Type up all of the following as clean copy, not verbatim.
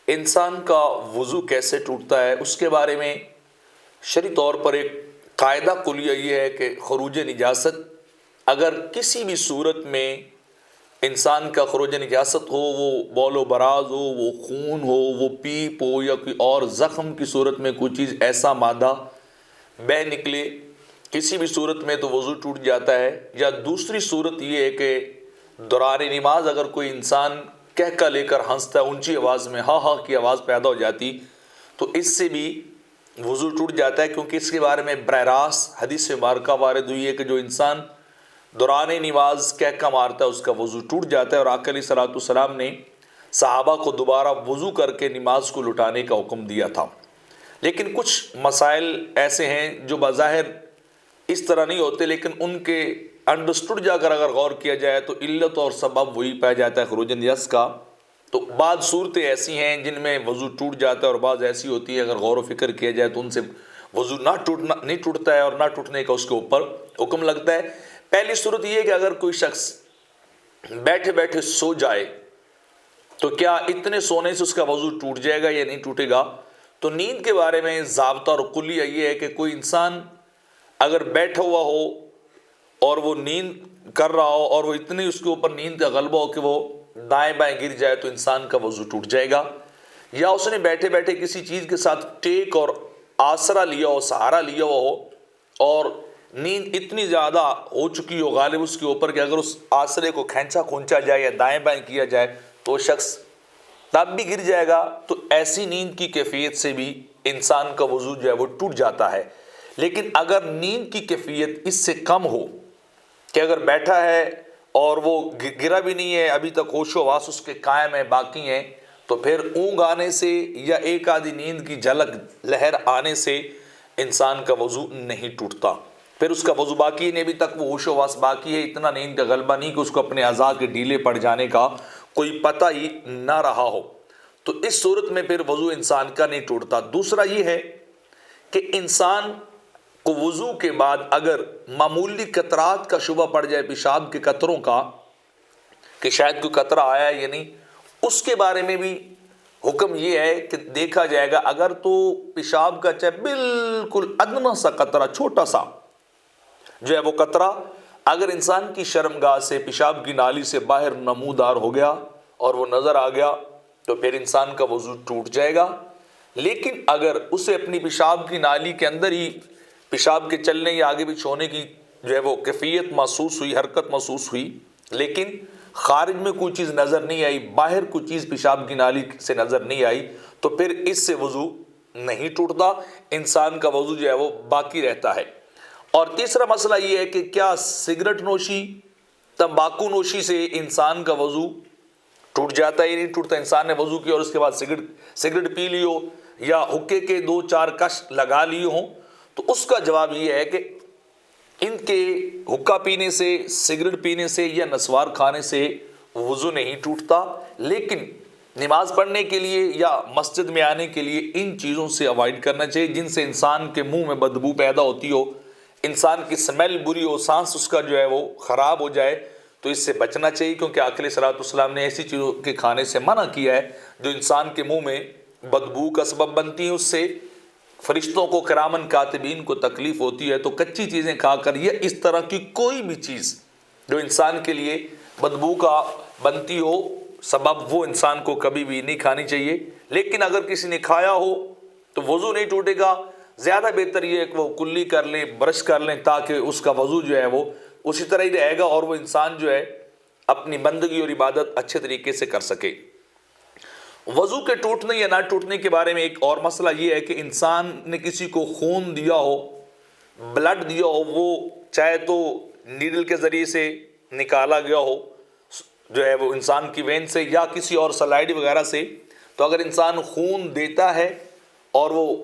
انسان کا وضو کیسے ٹوٹتا ہے اس کے بارے میں شرعی طور پر ایک قاعدہ کلیہ یہ ہے کہ خروج نجاست اگر کسی بھی صورت میں انسان کا خروج نجاست ہو، وہ بول و براز ہو، وہ خون ہو، وہ پیپ ہو، یا کوئی اور زخم کی صورت میں کوئی چیز ایسا مادہ بہہ نکلے، کسی بھی صورت میں تو وضو ٹوٹ جاتا ہے۔ یا دوسری صورت یہ ہے کہ دوران نماز اگر کوئی انسان کہہ لے کر ہنستا ہے، اونچی آواز میں ہاں ہاں کی آواز پیدا ہو جاتی، تو اس سے بھی وضو ٹوٹ جاتا ہے، کیونکہ اس کے بارے میں براہ راست حدیث مبارکہ وارد ہوئی ہے کہ جو انسان دوران نماز کہہ مارتا ہے اس کا وضو ٹوٹ جاتا ہے، اور آقا علیہ الصلوۃ والسلام نے صحابہ کو دوبارہ وضو کر کے نماز کو لٹانے کا حکم دیا تھا۔ لیکن کچھ مسائل ایسے ہیں جو بظاہر اس طرح نہیں ہوتے، لیکن ان کے انڈرسٹوڈ جا کر اگر غور کیا جائے تو علت اور سبب وہی پایا جاتا ہے خروج نجاست کا۔ تو بعض صورتیں ایسی ہیں جن میں وضو ٹوٹ جاتا ہے، اور بعض ایسی ہوتی ہے اگر غور و فکر کیا جائے تو ان سے وضو نہیں ٹوٹتا ہے، اور نہ ٹوٹنے کا اس کے اوپر حکم لگتا ہے۔ پہلی صورت یہ ہے کہ اگر کوئی شخص بیٹھے بیٹھے سو جائے تو کیا اتنے سونے سے اس کا وضو ٹوٹ جائے گا یا نہیں ٹوٹے گا؟ تو نیند کے بارے میں ضابطہ اور کلیہ یہ ہے کہ کوئی انسان اگر بیٹھا ہوا ہو اور وہ نیند کر رہا ہو، اور وہ اتنی اس کے اوپر نیند کا غلبہ ہو کہ وہ دائیں بائیں گر جائے، تو انسان کا وضو ٹوٹ جائے گا۔ یا اس نے بیٹھے بیٹھے کسی چیز کے ساتھ ٹیک اور آسرا لیا ہو، سہارا لیا ہوا ہو، اور نیند اتنی زیادہ ہو چکی ہو غالب اس کے اوپر کہ اگر اس آسرے کو کھینچا جائے یا دائیں بائیں کیا جائے تو وہ شخص تب بھی گر جائے گا، تو ایسی نیند کی کیفیت سے بھی انسان کا وضو جو ہے وہ ٹوٹ جاتا ہے۔ لیکن اگر نیند کی کیفیت اس سے کم ہو کہ اگر بیٹھا ہے اور وہ گرا بھی نہیں ہے، ابھی تک ہوش و حواس اس کے قائم ہے، باقی ہیں، تو پھر اونگ آنے سے یا ایک آدھی نیند کی جھلک لہر آنے سے انسان کا وضو نہیں ٹوٹتا، پھر اس کا وضو باقی ہے، ابھی تک وہ ہوش و حواس باقی ہے، اتنا نیند کا غلبہ نہیں کہ اس کو اپنے اعضاء کے ڈھیلے پڑ جانے کا کوئی پتہ ہی نہ رہا ہو، تو اس صورت میں پھر وضو انسان کا نہیں ٹوٹتا۔ دوسرا یہ ہے کہ انسان کو وضو کے بعد اگر معمولی قطرات کا شبہ پڑ جائے، پیشاب کے قطروں کا، کہ شاید کوئی قطرہ آیا ہے یا نہیں، اس کے بارے میں بھی حکم یہ ہے کہ دیکھا جائے گا۔ اگر تو پیشاب کا چاہے بالکل ادنا سا قطرہ، چھوٹا سا جو ہے وہ قطرہ اگر انسان کی شرمگاہ سے، پیشاب کی نالی سے باہر نمودار ہو گیا اور وہ نظر آ گیا، تو پھر انسان کا وضو ٹوٹ جائے گا۔ لیکن اگر اسے اپنی پیشاب کی نالی کے اندر ہی پیشاب کے چلنے یا آگے پیچھے ہونے کی جو ہے وہ کیفیت محسوس ہوئی، حرکت محسوس ہوئی، لیکن خارج میں کوئی چیز نظر نہیں آئی، باہر کوئی چیز پیشاب کی نالی سے نظر نہیں آئی، تو پھر اس سے وضو نہیں ٹوٹتا، انسان کا وضو جو ہے وہ باقی رہتا ہے۔ اور تیسرا مسئلہ یہ ہے کہ کیا سگریٹ نوشی، تمباکو نوشی سے انسان کا وضو ٹوٹ جاتا ہے یا نہیں ٹوٹتا؟ انسان نے وضو کیا اور اس کے بعد سگریٹ پی لی ہو یا حکے کے 2-4 کش لگا لیے ہوں، تو اس کا جواب یہ ہے کہ ان کے حکا پینے سے، سگریٹ پینے سے یا نسوار کھانے سے وضو نہیں ٹوٹتا، لیکن نماز پڑھنے کے لیے یا مسجد میں آنے کے لیے ان چیزوں سے اوائڈ کرنا چاہیے جن سے انسان کے منہ میں بدبو پیدا ہوتی ہو، انسان کی سمیل بری ہو، سانس اس کا جو ہے وہ خراب ہو جائے، تو اس سے بچنا چاہیے، کیونکہ آقا علیہ الصلوۃ والسلام نے ایسی چیزوں کے کھانے سے منع کیا ہے جو انسان کے منہ میں بدبو کا سبب بنتی ہیں، اس سے فرشتوں کو، کرامن کاتبین کو تکلیف ہوتی ہے۔ تو کچی چیزیں کھا کر یا اس طرح کی کوئی بھی چیز جو انسان کے لیے بدبو کا بنتی ہو سبب، وہ انسان کو کبھی بھی نہیں کھانی چاہیے۔ لیکن اگر کسی نے کھایا ہو تو وضو نہیں ٹوٹے گا، زیادہ بہتر یہ ہے کہ وہ کلی کر لیں، برش کر لیں، تاکہ اس کا وضو جو ہے وہ اسی طرح ہی رہے گا اور وہ انسان جو ہے اپنی بندگی اور عبادت اچھے طریقے سے کر سکے۔ وضو کے ٹوٹنے یا نہ ٹوٹنے کے بارے میں ایک اور مسئلہ یہ ہے کہ انسان نے کسی کو خون دیا ہو، بلڈ دیا ہو، وہ چاہے تو نیڈل کے ذریعے سے نکالا گیا ہو جو ہے وہ انسان کی وین سے، یا کسی اور سلائڈ وغیرہ سے، تو اگر انسان خون دیتا ہے اور وہ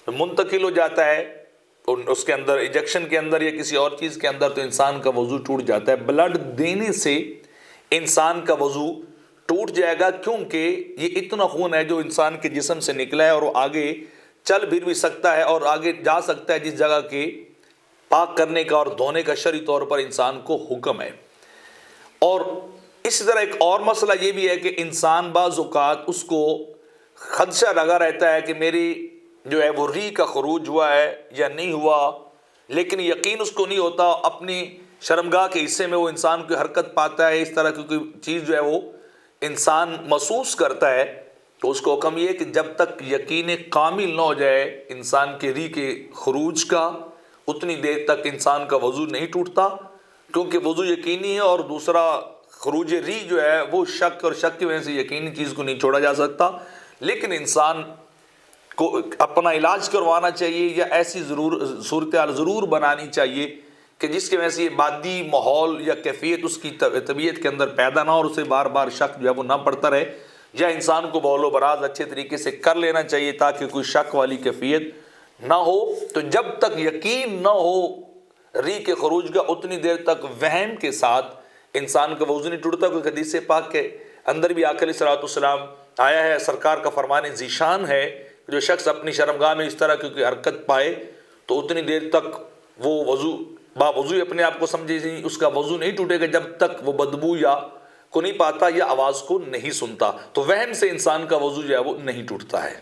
منتقل ہو جاتا ہے اس کے اندر، انجیکشن کے اندر یا کسی اور چیز کے اندر، تو انسان کا وضو ٹوٹ جاتا ہے۔ بلڈ دینے سے انسان کا وضو ٹوٹ جائے گا، کیونکہ یہ اتنا خون ہے جو انسان کے جسم سے نکلا ہے اور وہ آگے چل پھر بھی سکتا ہے اور آگے جا سکتا ہے جس جگہ کے پاک کرنے کا اور دھونے کا شرعی طور پر انسان کو حکم ہے۔ اور اسی طرح ایک اور مسئلہ یہ بھی ہے کہ انسان بعض اوقات اس کو خدشہ لگا رہتا ہے کہ میری جو ہے وہ ری کا خروج ہوا ہے یا نہیں ہوا، لیکن یقین اس کو نہیں ہوتا، اپنی شرمگاہ کے حصے میں وہ انسان کوئی حرکت پاتا ہے، اس طرح کی کوئی چیز جو ہے وہ انسان محسوس کرتا ہے، تو اس کو حکم یہ ہے کہ جب تک یقین کامل نہ ہو جائے انسان کے ری کے خروج کا، اتنی دیر تک انسان کا وضو نہیں ٹوٹتا، کیونکہ وضو یقینی ہے، اور دوسرا خروج ری جو ہے وہ شک، اور شک کی وجہ سے یقینی چیز کو نہیں چھوڑا جا سکتا۔ لیکن انسان کو اپنا علاج کروانا چاہیے، یا ایسی صورتحال ضرور بنانی چاہیے کہ جس کی وجہ سے یہ مادی ماحول یا کیفیت اس کی طبیعت کے اندر پیدا نہ ہو، اور اسے بار بار شک جو ہے وہ نہ پڑتا رہے، یا انسان کو بول و براز اچھے طریقے سے کر لینا چاہیے تاکہ کوئی شک والی کیفیت نہ ہو۔ تو جب تک یقین نہ ہو ری کے خروج کا، اتنی دیر تک وہم کے ساتھ انسان کا وضو نہیں ٹوٹتا۔ کوئی حدیث پاک کے اندر بھی آقا علیہ السلام آیا ہے، سرکار کا فرمان ذیشان ہے، جو شخص اپنی شرمگاہ میں اس طرح کی کوئی حرکت پائے تو اتنی دیر تک وہ وضو اپنے آپ کو سمجھے اس کا وضو نہیں ٹوٹے گا جب تک وہ بدبو یا کو نہیں پاتا یا آواز کو نہیں سنتا۔ تو وہم سے انسان کا وضو جو ہے وہ نہیں ٹوٹتا ہے۔